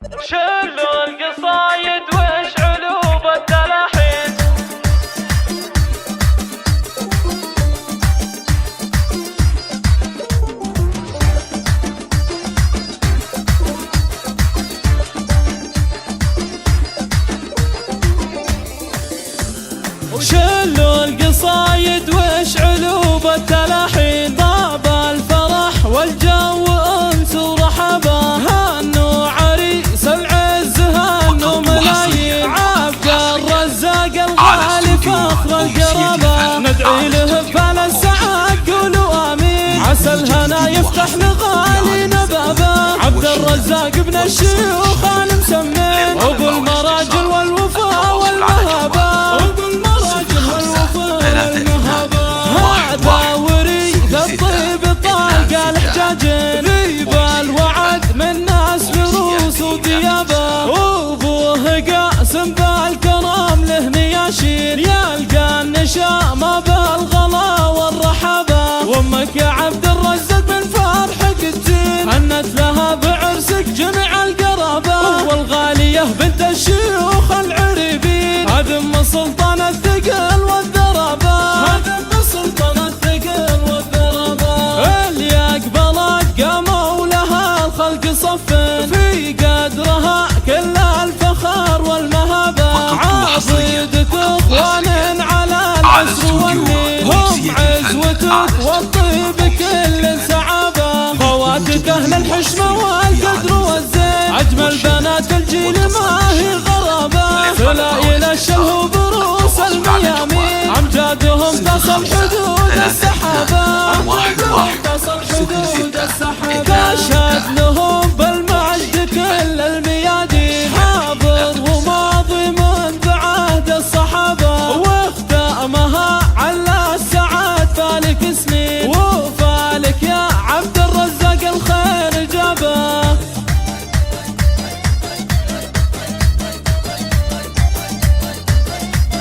شلوا القصايد وش علوب التلاحين. شلوا القصايد وش علوب التلاحين. طاب الفرح والجو انس ورحبه، هانوا عريس العز هانوا ملايين. عبد الرزاق الغالي فخر القرابه، ندعي له بفال السعاد قولوا امين. عسى الهنا يفتح لغالينا بابه، عبد الرزاق ابن الشيوخ المسمين. ابو المراجل والوفاء والمهابه، هذا وريث الطيب الطالقه الحجاجين. ذيب الوعد من ناس فروس وثيابه، وابوه قاسم بالكرم له نياشين. يلقى النشامه بالغلا والرحابه، وامك يا عبد الرزاق من فرحك الزين. هنت لها بعرسك جميع القرابه، والغاليه بنت الشيوخ العريبين. هذا ام سلطان الثقل والذرابه، هذا ام سلطان الثقل والذرابه. اللي اقبلت قاموا لها الخلق صفين، في قدرها كل الفخر والمهابه. عضيدة اخوان على العسر والنين، هم عزوتك والطيب كل سعابه. خواتك اهل الحشمه والقدر والزين، اجمل بنات الجيل ما هي غرابه. سلايل الشلهو بروس الميامين، امجادهم تصل حدود السحابه. امجادهم تصل حدود السحابه. تشهد لهم بالمجد كل الميادين، حاضر وماضي منذ عهد الصحابه. واختامها على السعاد فالك سنين، وفالك يا عبد الرزاق الخير جابه.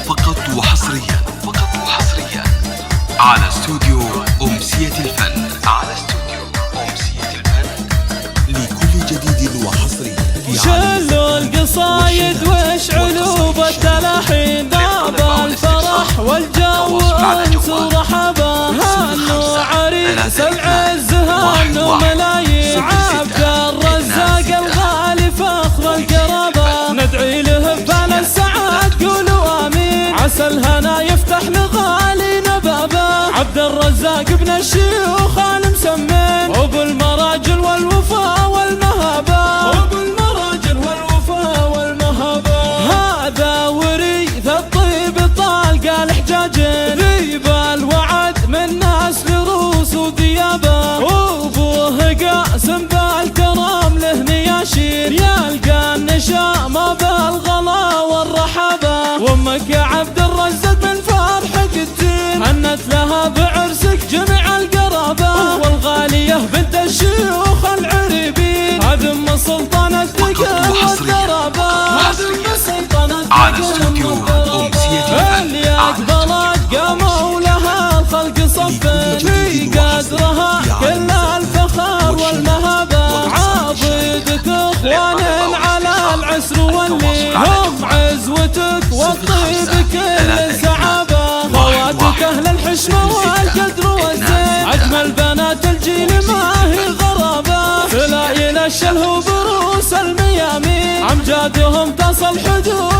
فقط وحصريا على استوديو أمسية الفن. لكل جديد وحصري. شلوا القصايد وش علوب التلاحين. طاب الفرح والجو انس ورحبه، هانوا عريس العز هانوا ملايين. عبد الرزاق الغالي فخر القرابه، ندعي له بفال السعاد قولوا امين. عسى الهنا يفتح لغالينا بابه، عبد الرزاق ابن الشيوخ المسمين. ابو المراجل والوفاء والمهابه، ابو المراجل والوفاء والمهابه. هذا وريث الطيب الطالقه الحجاجين، ذيب الوعد من ناس فروس وثيابه. وابوه قاسم بالكرم له نياشين، يلقى النشامه بالغلا والرحابه. وامك يا عبد الرزاق من فرحك الزين، هنت لها بعرسك جميع القرابه. والغاليه بنت الشيوخ العريبين، هذا ام سلطان الثقل والذرابه. هذا ام سلطان الثقل والذرابه. اللي اقبلت قاموا لها الخلق صفين، في قدرها كل الفخر والمهابه. عضيدك اخوان على العسر والنين، هم عزوتك والطيب كل سعابه. خواتك اهل الحشمه والقدر والزين، اجمل بنات الجيل ما هي غرابه. سلايل الشلهو بروس الميامين، امجادهم تصل حدود